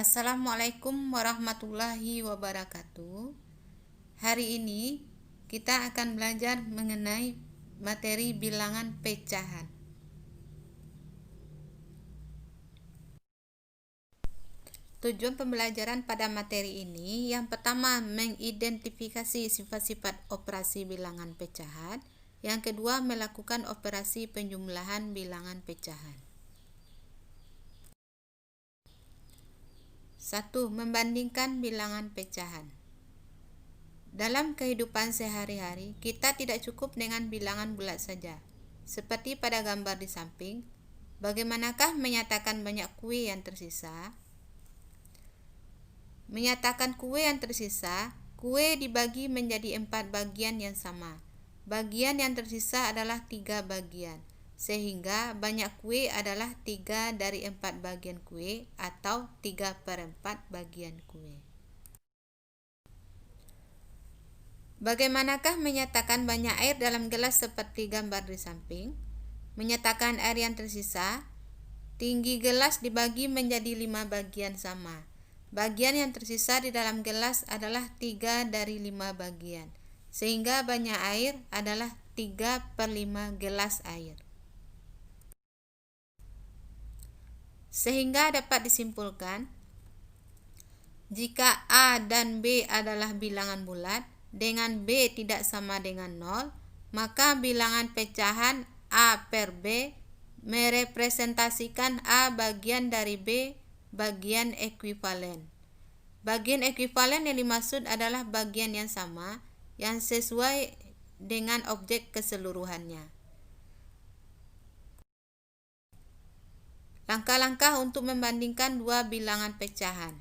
Assalamualaikum warahmatullahi wabarakatuh. Hari ini kita akan belajar mengenai materi bilangan pecahan. Tujuan pembelajaran pada materi ini yang pertama mengidentifikasi sifat-sifat operasi bilangan pecahan, yang kedua melakukan operasi penjumlahan bilangan pecahan. 1. Membandingkan bilangan pecahan. Dalam kehidupan sehari-hari, kita tidak cukup dengan bilangan bulat saja. Seperti pada gambar di samping, bagaimanakah menyatakan banyak kue yang tersisa? Menyatakan kue yang tersisa, kue dibagi menjadi 4 bagian yang sama. Bagian yang tersisa adalah 3 bagian. Sehingga banyak kue adalah 3 dari 4 bagian kue atau 3/4 bagian kue. Bagaimanakah menyatakan banyak air dalam gelas seperti gambar di samping? Menyatakan air yang tersisa, tinggi gelas dibagi menjadi 5 bagian sama. Bagian yang tersisa di dalam gelas adalah 3 dari 5 bagian. Sehingga banyak air adalah 3/5 gelas air. Sehingga dapat disimpulkan, jika A dan B adalah bilangan bulat, dengan B tidak sama dengan 0, maka bilangan pecahan A per B merepresentasikan A bagian dari B bagian ekuivalen. Bagian ekuivalen yang dimaksud adalah bagian yang sama, yang sesuai dengan objek keseluruhannya. Langkah-langkah untuk membandingkan dua bilangan pecahan,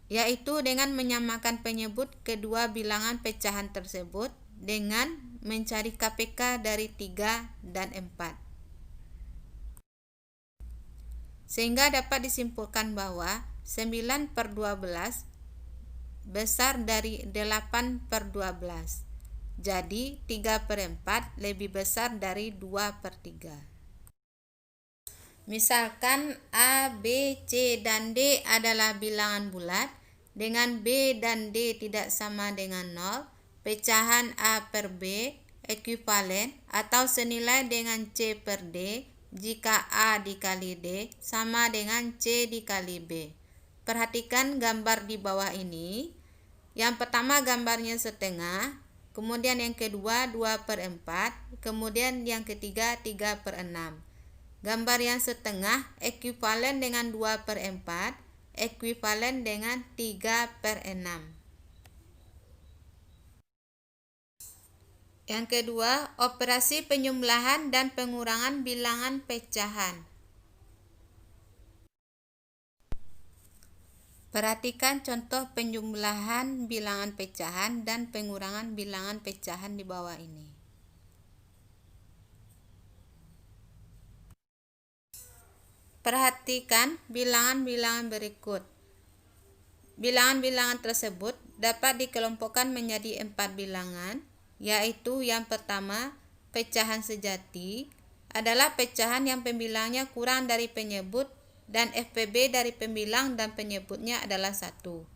yaitu dengan menyamakan penyebut kedua bilangan pecahan tersebut dengan mencari KPK dari 3 dan 4. Sehingga dapat disimpulkan bahwa 9/12 besar dari 8/12. Jadi 3/4 lebih besar dari 2/3. Misalkan A, B, C, dan D adalah bilangan bulat, dengan B dan D tidak sama dengan 0, pecahan A per B ekuivalen atau senilai dengan C per D jika A dikali D sama dengan C dikali B. Perhatikan gambar di bawah ini. Yang pertama gambarnya setengah, kemudian yang kedua 2/4, kemudian yang ketiga 3/6. Gambar yang setengah ekuivalen dengan 2/4, ekuivalen dengan 3/6. Yang kedua, operasi penjumlahan dan pengurangan bilangan pecahan. Perhatikan contoh penjumlahan bilangan pecahan dan pengurangan bilangan pecahan di bawah ini. Perhatikan bilangan-bilangan berikut. Bilangan-bilangan tersebut dapat dikelompokkan menjadi 4 bilangan, yaitu yang pertama, pecahan sejati adalah pecahan yang pembilangnya kurang dari penyebut dan FPB dari pembilang dan penyebutnya adalah 1.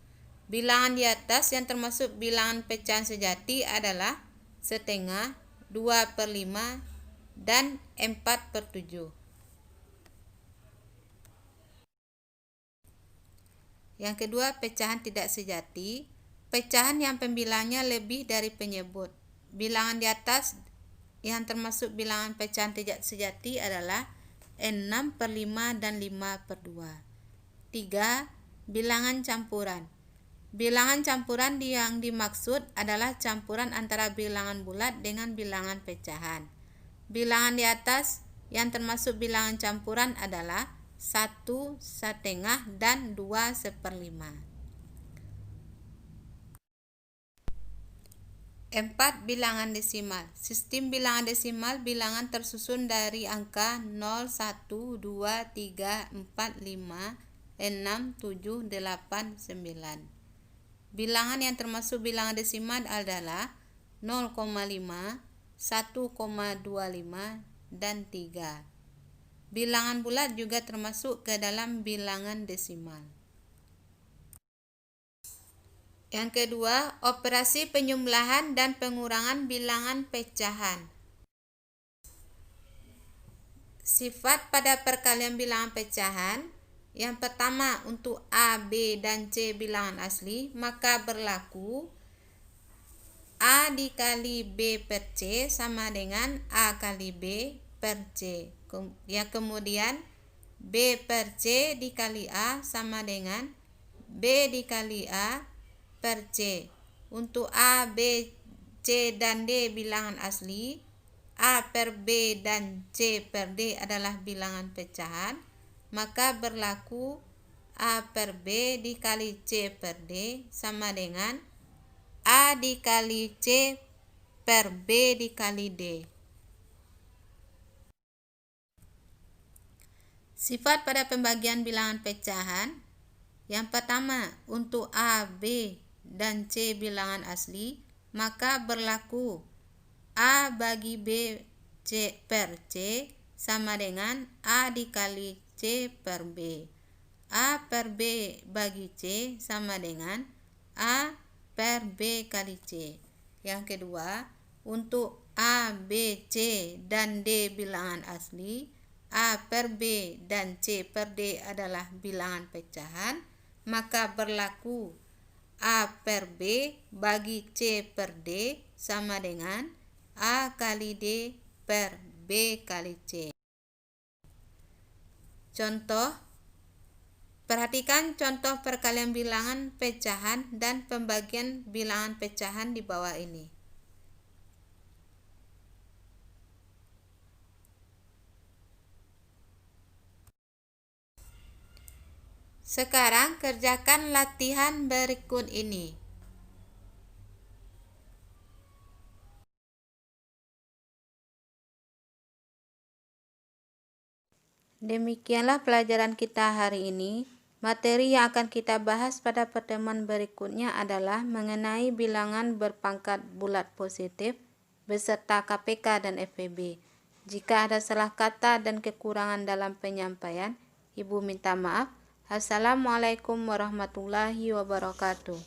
Bilangan di atas yang termasuk bilangan pecahan sejati adalah setengah, 2/5, dan 4/7. Yang kedua, pecahan tidak sejati, pecahan yang pembilangnya lebih dari penyebut. Bilangan di atas yang termasuk bilangan pecahan tidak sejati adalah 6/5 dan 5/2. 3. Bilangan campuran. Bilangan campuran yang dimaksud adalah campuran antara bilangan bulat dengan bilangan pecahan. Bilangan di atas yang termasuk bilangan campuran adalah 1/1 dan 2/1. 4. Bilangan desimal. Sistem bilangan desimal bilangan tersusun dari angka 0, 1, 2, 3, 4, 5, 6, 7, 8, 9. Bilangan yang termasuk bilangan desimal adalah 0,5, 1,25, dan 3. Bilangan bulat juga termasuk ke dalam bilangan desimal. Yang kedua, operasi penjumlahan dan pengurangan bilangan pecahan. Sifat pada perkalian bilangan pecahan. Yang pertama, untuk A, B, dan C bilangan asli, maka berlaku A dikali B per C sama dengan A kali B per C. Yang kemudian B per C dikali A sama dengan B dikali A per C. Untuk A, B, C, dan D bilangan asli, A per B dan C per D adalah bilangan pecahan, maka berlaku A per B dikali C per D sama dengan A dikali C per B dikali D. Sifat pada pembagian bilangan pecahan. Yang pertama, untuk A, B, dan C bilangan asli, maka berlaku A bagi B C per C sama dengan A dikali C per B. A per B bagi C sama dengan A per B kali C. Yang kedua, untuk A, B, C, dan D bilangan asli, A per B dan C per D adalah bilangan pecahan, maka berlaku A per B bagi C per D sama dengan A kali D per B kali C. Contoh, perhatikan contoh perkalian bilangan pecahan dan pembagian bilangan pecahan di bawah ini. Sekarang kerjakan latihan berikut ini. Demikianlah pelajaran kita hari ini. Materi yang akan kita bahas pada pertemuan berikutnya adalah mengenai bilangan berpangkat bulat positif beserta KPK dan FPB. Jika ada salah kata dan kekurangan dalam penyampaian, Ibu minta maaf. Assalamualaikum warahmatullahi wabarakatuh.